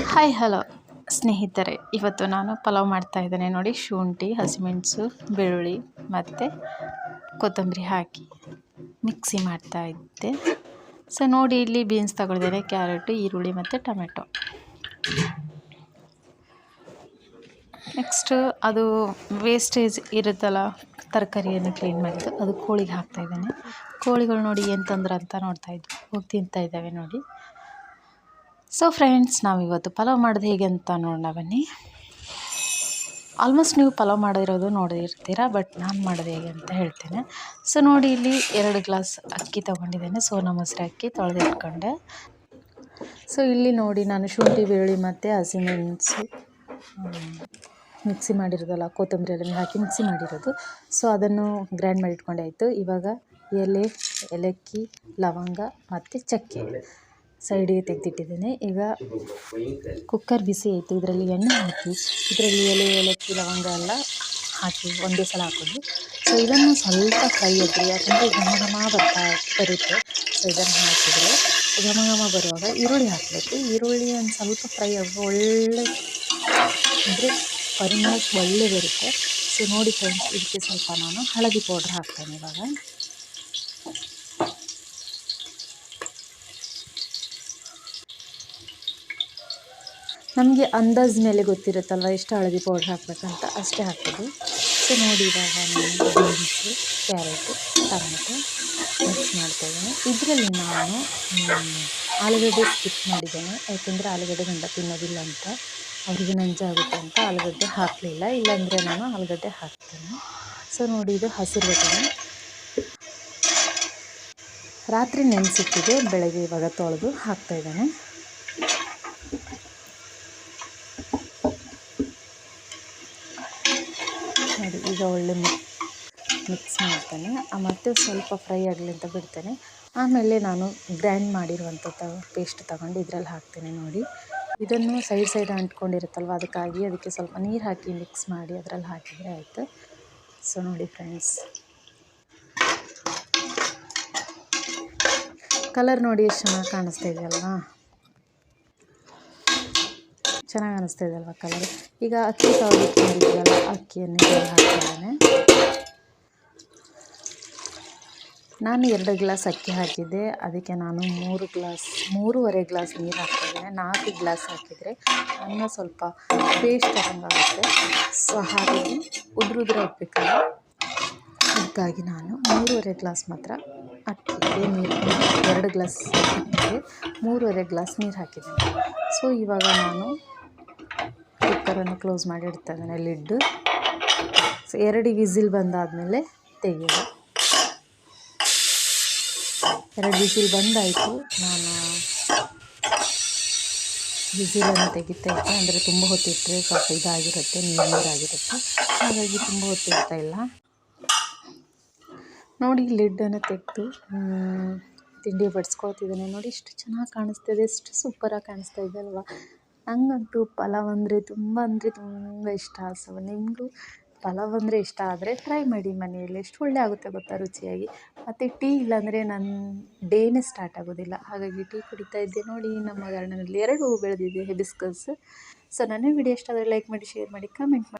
Hi hello ಸ್ನೇಹಿತರೆ, ಇವತ್ತು ನಾನು ಪಲಾವ್ ಮಾಡ್ತಾಯಿದ್ದೇನೆ ನೋಡಿ. ಶುಂಠಿ, ಹಸಿಮೆಣಸು, ಬೆಳ್ಳುಳ್ಳಿ ಮತ್ತು ಕೊತ್ತಂಬರಿ ಹಾಕಿ ಮಿಕ್ಸಿ ಮಾಡ್ತಾಯಿದ್ದೆ. ಸೊ ನೋಡಿ, ಇಲ್ಲಿ ಬೀನ್ಸ್ ತಗೊಳ್ಳಿದ್ದೇನೆ, ಕ್ಯಾರೆಟು, ಈರುಳ್ಳಿ ಮತ್ತು ಟೊಮೆಟೊ. ನೆಕ್ಸ್ಟು ಅದು ವೇಸ್ಟೇಜ್ ಇರುತ್ತಲ್ಲ, ತರಕಾರಿಯನ್ನು ಕ್ಲೀನ್ ಮಾಡಿದ್ದು, ಅದು ಕೋಳಿಗೆ ಹಾಕ್ತಾಯಿದ್ದೇನೆ. ಕೋಳಿಗಳು ನೋಡಿ ಏನು ತಂದ್ರೆ ಅಂತ ನೋಡ್ತಾಯಿದ್ವಿ, ಹೋಗಿ ತಿಂತಾಯಿದ್ದಾವೆ ನೋಡಿ. ಸೊ ಫ್ರೆಂಡ್ಸ್, ನಾವಿವತ್ತು ಪಲಾವ್ ಮಾಡೋದು ಹೇಗೆ ಅಂತ ನೋಡೋಣ ಬನ್ನಿ. ಆಲ್ಮೋಸ್ಟ್ ನೀವು ಪಲಾವ್ ಮಾಡಿರೋದು ನೋಡಿರ್ತೀರ, ಬಟ್ ನಾನು ಮಾಡೋದು ಹೇಗೆ ಅಂತ ಹೇಳ್ತೇನೆ. ಸೊ ನೋಡಿ, ಇಲ್ಲಿ 2 ಗ್ಲಾಸ್ ಅಕ್ಕಿ ತೊಗೊಂಡಿದ್ದೇನೆ, ಸೋನಾ ಮಸೂರಿ ಅಕ್ಕಿ ತೊಳೆದಿಟ್ಕೊಂಡೆ. ಸೊ ಇಲ್ಲಿ ನೋಡಿ, ನಾನು ಶುಂಠಿ, ಬೆಳ್ಳುಳ್ಳಿ ಮತ್ತು ಹಸಿಮೆಣಸು ಮಿಕ್ಸಿ ಮಾಡಿರೋದಲ್ಲ, ಕೊತ್ತಂಬರಿ ಎಲ್ಲ ಹಾಕಿ ಮಿಕ್ಸಿ ಮಾಡಿರೋದು. ಸೊ ಅದನ್ನು ಗ್ರೈಂಡ್ ಮಾಡಿ ಇಟ್ಕೊಂಡೆ ಆಯಿತು. ಇವಾಗ ಏಲಕ್ಕಿ, ಲವಂಗ ಮತ್ತು ಚಕ್ಕೆ ಸೈಡಿಗೆ ತೆಗೆದಿಟ್ಟಿದ್ದೇನೆ. ಈಗ ಕುಕ್ಕರ್ ಬಿಸಿ ಆಯಿತು, ಇದರಲ್ಲಿ ಎಣ್ಣೆ ಹಾಕಿ, ಇದರಲ್ಲಿ ಏಲಕ್ಕಿ, ಲವಂಗ ಎಲ್ಲ ಹಾಕಿ ಒಂದೇ ಸಲ ಹಾಕೋದು. ಸೊ ಇದನ್ನು ಸ್ವಲ್ಪ ಫ್ರೈ ಆಗಿ, ಯಾಕಂದರೆ ಘಮ ಬರುತ್ತೆ. ಸೊ ಇದನ್ನು ಹಾಕಿದರೆ ಘಮ ಬರುವಾಗ ಈರುಳ್ಳಿ ಹಾಕಬೇಕು. ಈರುಳ್ಳಿ ಒಂದು ಸ್ವಲ್ಪ ಫ್ರೈ ಆಗುವ ಒಳ್ಳೆ ಅಂದರೆ ಪರಿಮಳ ಒಳ್ಳೆ ಬರುತ್ತೆ. ಸೊ ನೋಡಿ ಫ್ರೆಂಡ್ಸ್, ಇದಕ್ಕೆ ಸ್ವಲ್ಪ ನಾನು ಹಳದಿ ಪೌಡ್ರ್ ಹಾಕ್ತೇನೆ. ಇವಾಗ ನಮಗೆ ಅಂದಾಜು ಮೇಲೆ ಗೊತ್ತಿರುತ್ತಲ್ವ ಎಷ್ಟು ಹಳದಿ ಪೌಡ್ರ್ ಹಾಕಬೇಕಂತ, ಅಷ್ಟೇ ಹಾಕೋದು. ಸೊ ನೋಡಿ, ಇವಾಗ ನಾನು ಬೀನ್ಸು, ಕ್ಯಾರೆಟು, ಟೊಮೆಟೊ ಮಿಕ್ಸ್ ಮಾಡ್ತಾಯಿದ್ದೇನೆ. ಇದರಲ್ಲಿ ನಾನು ಆಲೂಗಡ್ಡೆ ಸ್ಕಿಪ್ ಮಾಡಿದ್ದೇನೆ, ಯಾಕೆಂದರೆ ಆಲೂಗಡ್ಡೆ ಗಂಡ ತಿನ್ನೋದಿಲ್ಲ ಅಂತ, ಅವರಿಗೆ ನಂಜಾಗುತ್ತೆ ಅಂತ ಆಲೂಗಡ್ಡೆ ಹಾಕಲಿಲ್ಲ. ಇಲ್ಲಾಂದರೆ ನಾನು ಆಲೂಗಡ್ಡೆ ಹಾಕ್ತೇನೆ. ಸೊ ನೋಡಿ, ಇದು ಹಸಿರು ಬಟಾಣಿ ರಾತ್ರಿ ನೆನೆಸಿಟ್ಟಿದೆ, ಬೆಳಗ್ಗೆ ಇವಾಗ ತೊಳೆದು ಹಾಕ್ತಾಯಿದ್ದೇನೆ. ನೋಡಿ, ಈಗ ಒಳ್ಳೆ ಮಿಕ್ಸ್ ಮಾಡ್ತೇನೆ, ಮತ್ತು ಸ್ವಲ್ಪ ಫ್ರೈ ಆಗಲಿ ಅಂತ ಬಿಡ್ತೇನೆ. ಆಮೇಲೆ ನಾನು ಗ್ರೈಂಡ್ ಮಾಡಿರುವಂಥ ಪೇಸ್ಟ್ ತಗೊಂಡು ಇದರಲ್ಲಿ ಹಾಕ್ತೇನೆ. ನೋಡಿ, ಇದನ್ನು ಸೈಡ್ ಅಂಟ್ಕೊಂಡಿರುತ್ತಲ್ವ, ಅದಕ್ಕೆ ಸ್ವಲ್ಪ ನೀರು ಹಾಕಿ ಮಿಕ್ಸ್ ಮಾಡಿ ಅದರಲ್ಲಿ ಹಾಕಿದರೆ ಆಯಿತು. ಸೊ ನೋಡಿ ಫ್ರೆಂಡ್ಸ್, ಕಲರ್ ನೋಡಿ ಎಷ್ಟು ಚೆನ್ನಾಗಿ ಕಾಣಿಸ್ತಾ ಇದೆಯಲ್ವಾ, ಚೆನ್ನಾಗಿ ಕಾಣಿಸ್ತಾ ಇದೆಯಲ್ವ ಕಲರ್. ಈಗ ಅಕ್ಕಿ ತೊಳೆದಿಟ್ಕೊಂಡಿದ್ದೀವಲ್ಲ, ಅಕ್ಕಿಯನ್ನು ಇದರಲ್ಲಿ ಹಾಕ್ತಿದ್ದೇನೆ. ನಾನು 2 ಗ್ಲಾಸ್ ಅಕ್ಕಿ ಹಾಕಿದ್ದೆ, ಅದಕ್ಕೆ ನಾನು 3.5 ಗ್ಲಾಸ್ ನೀರು ಹಾಕ್ತಿದ್ದೇನೆ. 4 ಗ್ಲಾಸ್ ಹಾಕಿದರೆ ಅನ್ನ ಸ್ವಲ್ಪ ಪೇಸ್ಟ್ ಆಗುತ್ತೆ. ಸೊ ಹಾಗಾಗಿ ಉದುರು ಹಾಕಬೇಕಲ್ಲ, ಅದಕ್ಕಾಗಿ ನಾನು 3.5 ಗ್ಲಾಸ್ ಮಾತ್ರ ಅಕ್ಕಿಗೆ ನೀರು, 2 ಗ್ಲಾಸ್ ಅಕ್ಕಿಗೆ 3.5 ಗ್ಲಾಸ್ ನೀರು ಹಾಕಿದ್ದೇನೆ. ಸೊ ಇವಾಗ ನಾನು ಕುಕ್ಕರನ್ನು ಕ್ಲೋಸ್ ಮಾಡಿ ಇಡ್ತಾ ಇದ್ದೇನೆ, ಲಿಡ್ಡು. ಸೊ 2 ವಿಸಿಲ್ ಬಂದಾದಮೇಲೆ ತೆಗೆಯೋದು. 2 ವಿಸಿಲ್ ಬಂದಾಯಿತು, ನಾನು ವಿಸಿಲನ್ನು ತೆಗಿತಾ ಇದ್ದೆ. ಅಂದರೆ ತುಂಬ ಹೊತ್ತಿಟ್ಟರೆ ಸ್ವಲ್ಪ ಇದಾಗಿರುತ್ತೆ, ನೀರಾಗಿರುತ್ತೆ, ಹಾಗಾಗಿ ತುಂಬ ಹೊತ್ತಿಡ್ತಾ ಇಲ್ಲ. ನೋಡಿ, ಲಿಡ್ಡನ್ನು ತೆಗೆದು ತಿಂಡಿ ಬಡಿಸ್ಕೊಳ್ತಿದ್ದೇನೆ. ನೋಡಿ, ಎಷ್ಟು ಚೆನ್ನಾಗಿ ಕಾಣಿಸ್ತಿದೆ, ಎಷ್ಟು ಸೂಪರಾಗಿ ಕಾಣಿಸ್ತಾ ಇದೆ ಅಲ್ವಾ. ನನಗಂತೂ ಪಲಾವ್ ಅಂದರೆ ತುಂಬ ಇಷ್ಟ. ಸೊ ನಿಮಗೂ ಪಲಾವ್ ಅಂದರೆ ಇಷ್ಟ ಆದರೆ ಟ್ರೈ ಮಾಡಿ ಮನೆಯಲ್ಲಿ, ಎಷ್ಟು ಒಳ್ಳೆ ಆಗುತ್ತೆ ಗೊತ್ತಾ ರುಚಿಯಾಗಿ. ಮತ್ತು ಟೀ ಇಲ್ಲಾಂದರೆ ನನ್ನ ಡೇನೇ ಸ್ಟಾರ್ಟ್ ಆಗೋದಿಲ್ಲ, ಹಾಗಾಗಿ ಟೀ ಕುಡಿತಾ ಇದ್ದೆ. ನೋಡಿ, ನಮ್ಮ ಗಾರ್ಡನಲ್ಲಿ 2 ಹೂ ಬೆಳೆದಿದೆ, ಹಿಬಿಸ್ಕಸ್. ಸೊ ನನ್ನ ವಿಡಿಯೋ ಇಷ್ಟ ಆದರೆ ಲೈಕ್ ಮಾಡಿ, ಶೇರ್ ಮಾಡಿ, ಕಮೆಂಟ್ ಮಾಡಿ.